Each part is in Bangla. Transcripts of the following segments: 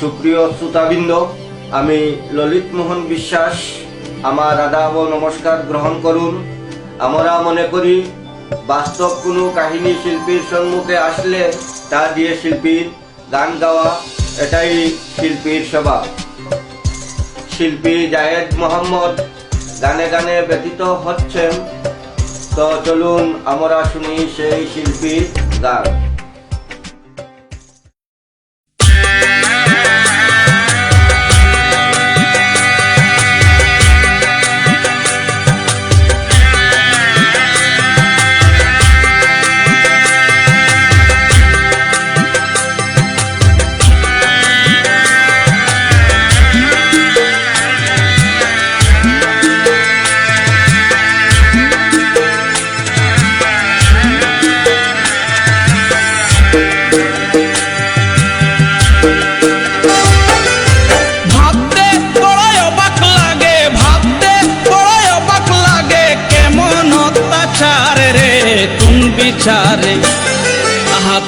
সুপ্রিয় শ্রোতাবৃন্দ, আমি ললিত মোহন বিশ্বাস। আমার আদাব ও নমস্কার গ্রহণ করুন। আমরা মনে করি বাস্তব কোনো কাহিনী শিল্পীর সম্মুখে আসলে তা দিয়ে শিল্পীর গান গাওয়া, এটাই শিল্পীর স্বভাব। শিল্পী জায়েদ মোহাম্মদ গানে গানে ব্যতীত হচ্ছেন, তো চলুন আমরা শুনি সেই শিল্পীর গান।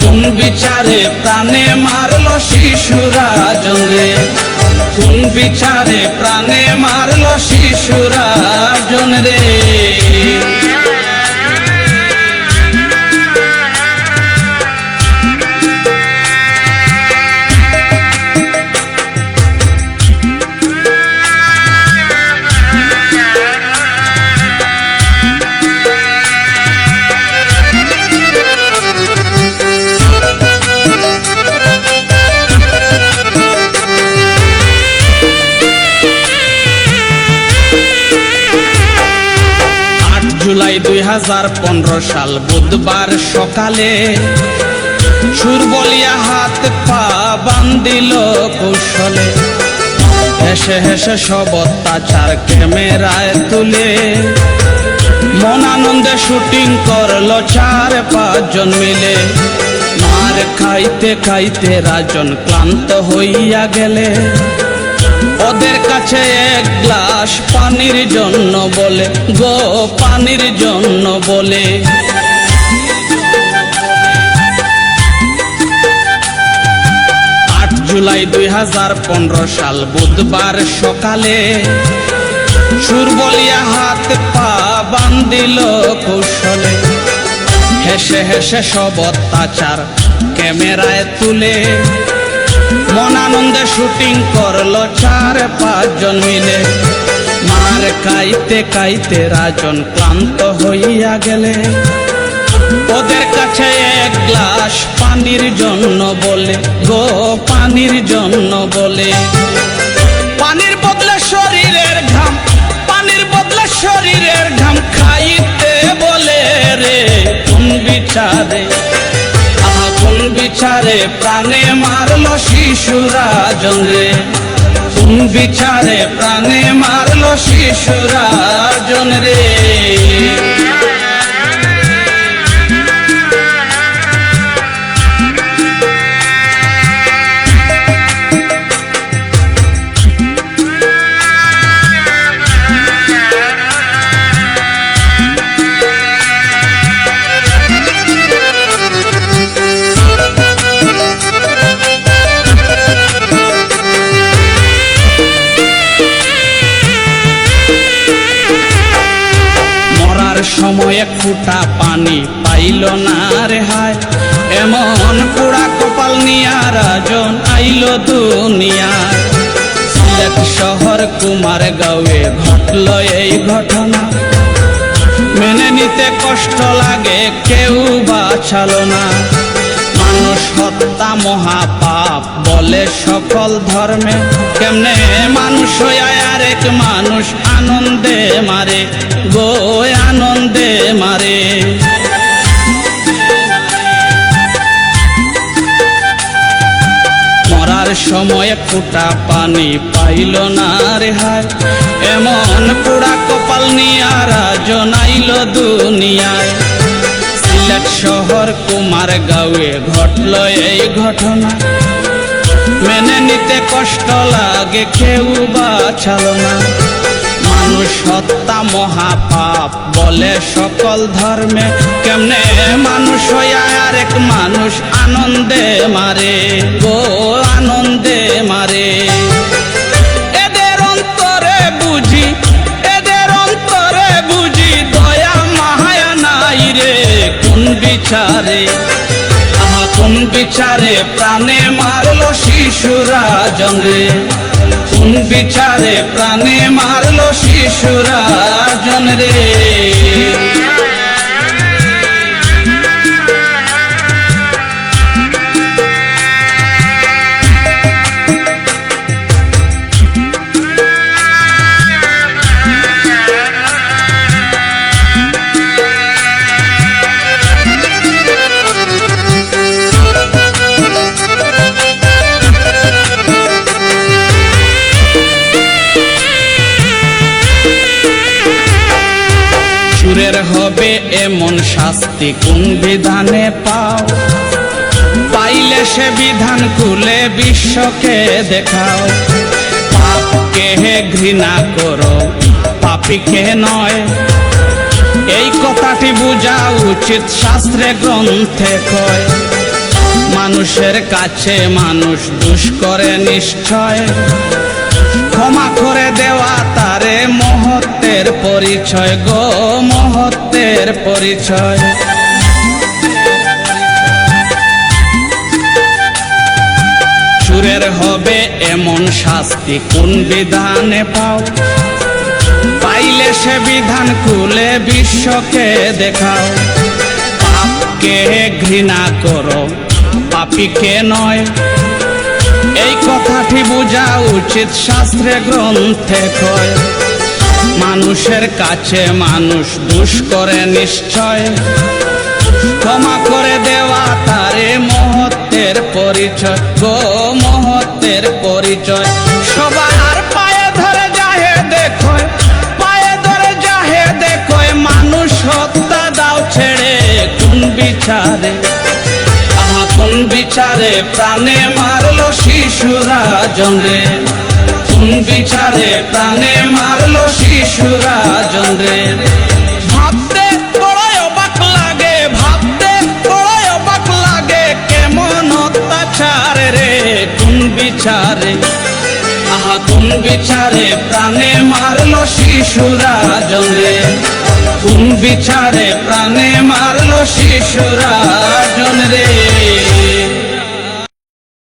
কোন বিচারে প্রাণে মারলো শিশুরা জনে, কোন বিচারে প্রাণে মারলো শিশুরা জন রে। জুলাই 2015 সাল বুধবার সকালে সুর বলিয়া হাত পা বান্ধিল কৌশলে, হেসে হেসে সব অত্যাচার ক্যামেরায় তুলে মন আনন্দে শুটিং করলো 4-5 জন মিলে। মার খাইতে খাইতে রাজন ক্লান্ত হইয়া গেলে, ওদের কাছে এক গ্লাস পানির জন্য বলে, গো পানির জন্য বলে। 8 জুলাই 2015 সাল বুধবার সকালে সুর বলিয়া হাত পা বান্ধিল কৌশলে, হেসে হেসে সব অত্যাচার ক্যামেরায় তুলে মন আনন্দে শুটিং করলো 4-5 জন মিলে। মার খাইতে খাইতে রাজন ক্লান্ত হইয়া গেলে, ওদের কাছে এক গ্লাস পানির জন্য বলে, গো পানির জন্য বলে। পানির বদলে শরীরের ঘাম, পানির বদলে শরীরের ঘাম খাইতে বলে রে। কোন বিচারে কোন বিচারে প্রাণে মারলো শিশুরা জনে, কোন বিচারে প্রাণে মারলো শিশুরা জন রে। সময় এক ফোঁটা পানি পাইল না রে হায়, এমন পোড়া কপাল নিয়া রাজন আইল দুনিয়ায়। সিলেট শহর কুমারগাঁওয়ে ঘটল এই ঘটনা, মেনে নিতে কষ্ট লাগে কেউ বাঁচালো না। মানুষ হত্যা মহাপাপ বলে সকল ধর্মে, কেমনে মানুষ আরেক মানুষ আনন্দে মারে, গো আনন্দে মারে। মরার সময় ফোঁটা পানি পাইল না রে হায়, এমন পোড়া কপাল নিয়া রাজন আইল দুনিয়ায়। সিলেট শহর কুমারগাঁওয়ে ঘটল এই ঘটনা, মেনে নিতে কষ্ট লাগে কেউ বাঁচালো না। মানুষ হত্যা মহাপাপ বলে সকল ধর্মে, কেমনে মানুষ আরেক মানুষ আনন্দে মারে, গো আনন্দে মারে। বিচারে প্রাণে মারলো শিশুরাজন রে, কোন বিচারে প্রাণে মারলো শিশুরাজন রে। সুরের হবে এমন শাস্তি কোন বিধানে পাও, পাইলে সে বিধান খুলে বিশ্বকে দেখাও। পাপকে ঘৃণা করো, পাপীকে নয়, এই কথাটি বোঝা উচিত শাস্ত্রে গ্রন্থে কয়। মানুষের কাছে মানুষ দোষ করে নিশ্চয়, ক্ষমা করে দেওয়া তারে মহত্বের পরিচয় গো, মহত্বের পরিচয়। সুরের হবে এমন শাস্তি কোন বিধানে পাও, পাইলে সে বিধান খুলে বিশ্বকে দেখাও। পাপকে ঘৃণা করো, পাপীকে নয়, এই কথাটি বোঝা উচিত শাস্ত্রে গ্রন্থে কয়। মানুষের কাছে মানুষ দোষ করে নিশ্চয়, ক্ষমা করে দেওয়া তারে মহত্বের পরিচয় গো, মহত্বের পরিচয়। সবার পায়ে ধরে যাহে দেখো, পায়ে ধরে যাহে দেখো, মানুষ হত্যা দাও ছেড়ে কোন বিচারে, কোন বিচারে প্রাণে মারলো শিশুরাজন রে, কোন বিচারে প্রাণে মারলো শিশুরাজন রে। ভাবতে বড়ই অবাক লাগে, ভাবতে বড়ই অবাক লাগে, কেমন অত্যাচার রে কোন বিচারে, কোন বিচারে প্রাণে মারলো শিশুরাজন রে, কোন বিচারে প্রাণে মারলো শিশুরাজন রে।